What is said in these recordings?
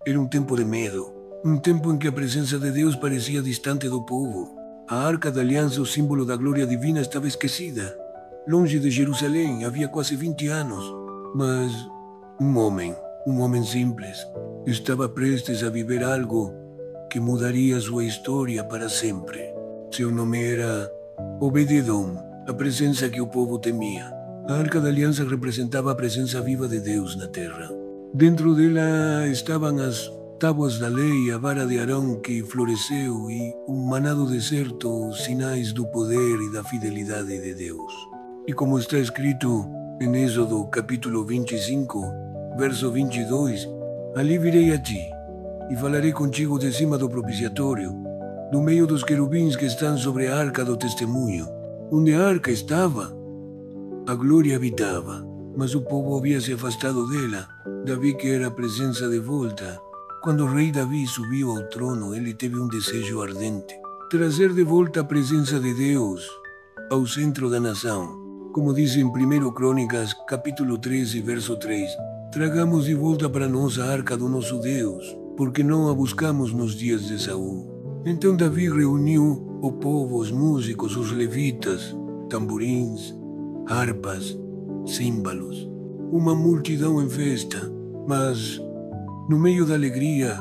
Era um tempo de medo. Um tempo em que a presença de Deus parecia distante do povo. A Arca da Aliança, o símbolo da glória divina, estava esquecida. Longe de Jerusalém, havia quase 20 anos. Mas um homem simples, estava prestes a viver algo que mudaria sua história para sempre. Seu nome era Obed-Edom, a presença que o povo temia. A Arca da Aliança representava a presença viva de Deus na terra. Dentro dela estavam as tábuas da lei, a vara de Arão que floresceu e um maná do deserto, sinais do poder e da fidelidade de Deus. E como está escrito em Êxodo capítulo 25, verso 22, ali virei a ti e falarei contigo de cima do propiciatório, do meio dos querubins que estão sobre a arca do testemunho. Onde a arca estava, a glória habitava, mas o povo havia se afastado dela. Davi quer a presença de volta. Quando o rei Davi subiu ao trono, ele teve um desejo ardente: trazer de volta a presença de Deus ao centro da nação. Como diz em 1 Crônicas, capítulo 13, verso 3, tragamos de volta para nós a arca do nosso Deus, porque não a buscamos nos dias de Saul. Então Davi reuniu o povo, os músicos, os levitas, tamborins, harpas, símbolos, uma multidão em festa. Mas, no meio da alegria,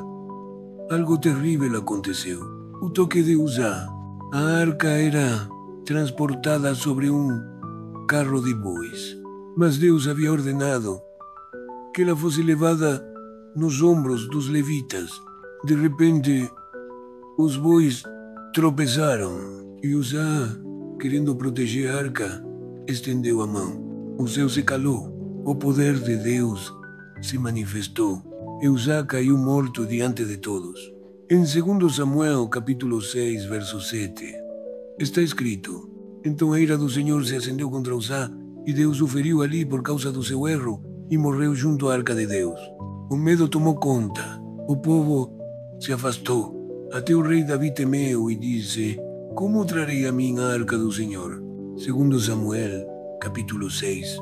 algo terrível aconteceu. O toque de Uzá. A arca era transportada sobre um carro de bois, mas Deus havia ordenado que ela fosse levada nos ombros dos levitas. De repente, os bois tropeçaram e Uzá, querendo proteger a arca, estendeu a mão. O céu se calou. O poder de Deus se manifestou. E Uzá caiu morto diante de todos. Em 2 Samuel, capítulo 6, verso 7, está escrito: então a ira do Senhor se acendeu contra Uzá, e Deus o feriu ali por causa do seu erro, e morreu junto à arca de Deus. O medo tomou conta. O povo se afastou. Até o rei Davi temeu e disse: como trarei a mim a arca do Senhor? 2 Samuel, capítulo 6,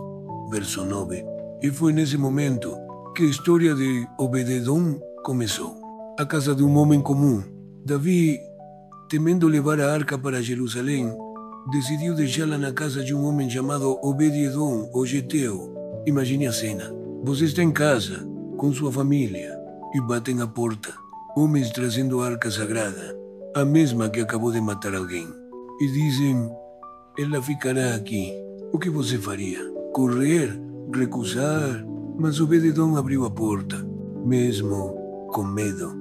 verso 9. E foi nesse momento que a história de Obed-Edom começou. A casa de um homem comum. Davi, temendo levar a arca para Jerusalém, decidiu deixá-la na casa de um homem chamado Obed-Edom, o Geteu. Imagine a cena. Você está em casa, com sua família, e batem à porta. Homens trazendo a arca sagrada, a mesma que acabou de matar alguém. E dizem: ela ficará aqui. O que você faria? Correr? Recusar? Mas Obed-Edom abriu a porta, mesmo com medo.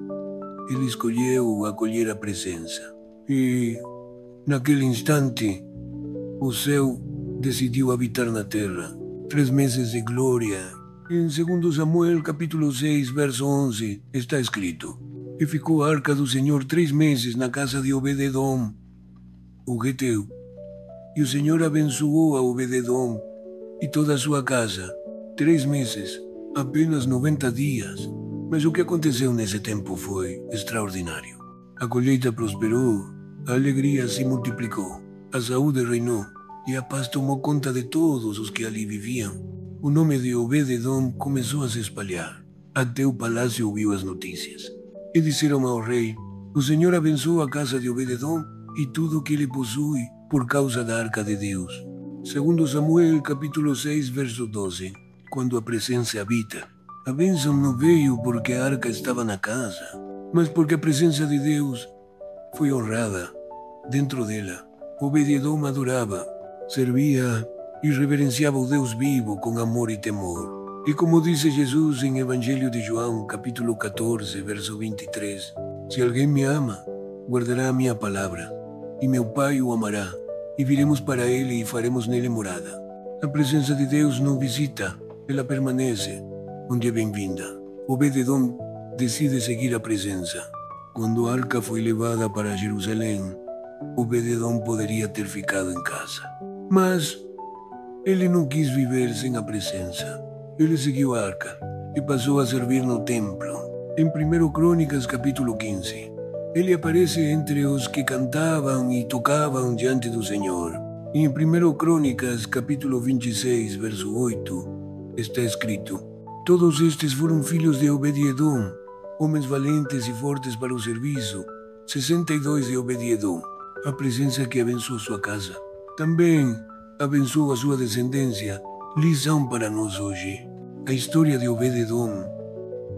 Ele escolheu acolher a presença. E, naquele instante, o céu decidiu habitar na terra. 3 meses de glória. Em 2 Samuel, capítulo 6, verso 11, está escrito: e ficou a arca do Senhor 3 meses na casa de Obed-Edom, o Geteu. E o Senhor abençoou a Obed-Edom e toda a sua casa. 3 meses, apenas 90 dias. Mas o que aconteceu nesse tempo foi extraordinário. A colheita prosperou, a alegria se multiplicou, a saúde reinou e a paz tomou conta de todos os que ali viviam. O nome de Obed-Edom começou a se espalhar. Até o palácio ouviu as notícias. E disseram ao rei: o Senhor abençoou a casa de Obed-Edom e tudo o que ele possui por causa da arca de Deus. 2 Samuel, capítulo 6, verso 12. Quando a presença habita, a bênção não veio porque a arca estava na casa, mas porque a presença de Deus foi honrada dentro dela. Obed-Edom adorava, servia e reverenciava o Deus vivo com amor e temor. E como disse Jesus em Evangelho de João, capítulo 14, verso 23, se alguém me ama, guardará a minha palavra, e meu Pai o amará, e viremos para ele e faremos nele morada. A presença de Deus não visita, ela permanece, onde é bem-vinda. Obed-Edom decide seguir a presença. Quando a arca foi levada para Jerusalém, Obed-Edom poderia ter ficado em casa. Mas ele não quis viver sem a presença. Ele seguiu a arca e passou a servir no templo. Em 1 Crônicas, capítulo 15, ele aparece entre os que cantavam e tocavam diante do Senhor. E em 1 Crônicas, capítulo 26, verso 8, está escrito: todos estes foram filhos de Obed-Edom, homens valentes e fortes para o serviço. 62 de Obed-Edom, a presença que abençoa sua casa. Também abençoa a sua descendência. Lição para nós hoje. A história de Obed-Edom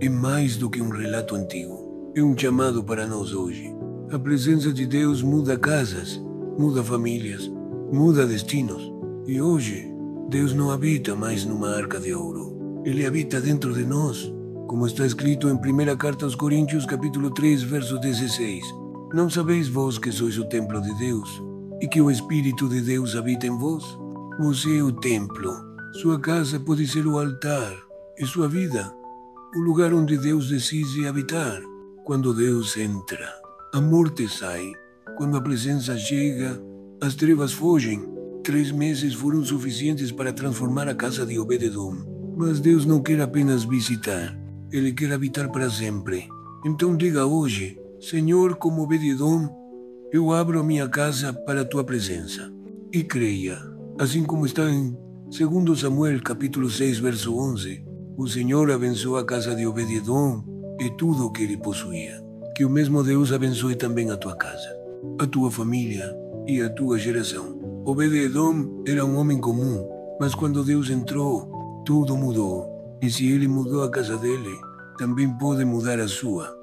é mais do que um relato antigo. É um chamado para nós hoje. A presença de Deus muda casas, muda famílias, muda destinos. E hoje, Deus não habita mais numa arca de ouro. Ele habita dentro de nós, como está escrito em 1ª Carta aos Coríntios, capítulo 3, verso 16. Não sabeis vós que sois o templo de Deus e que o Espírito de Deus habita em vós? Você é o templo. Sua casa pode ser o altar e sua vida, o lugar onde Deus decide habitar. Quando Deus entra, a morte sai. Quando a presença chega, as trevas fogem. 3 meses foram suficientes para transformar a casa de Obed-Edom. Mas Deus não quer apenas visitar, Ele quer habitar para sempre. Então diga hoje: Senhor, como Obed-Edom, eu abro a minha casa para a tua presença. E creia, assim como está em 2 Samuel capítulo 6, verso 11, o Senhor abençoou a casa de Obed-Edom e tudo o que ele possuía. Que o mesmo Deus abençoe também a tua casa, a tua família e a tua geração. Obed-Edom era um homem comum, mas quando Deus entrou, tudo mudou. E se ele mudou a casa dele, também pode mudar a sua.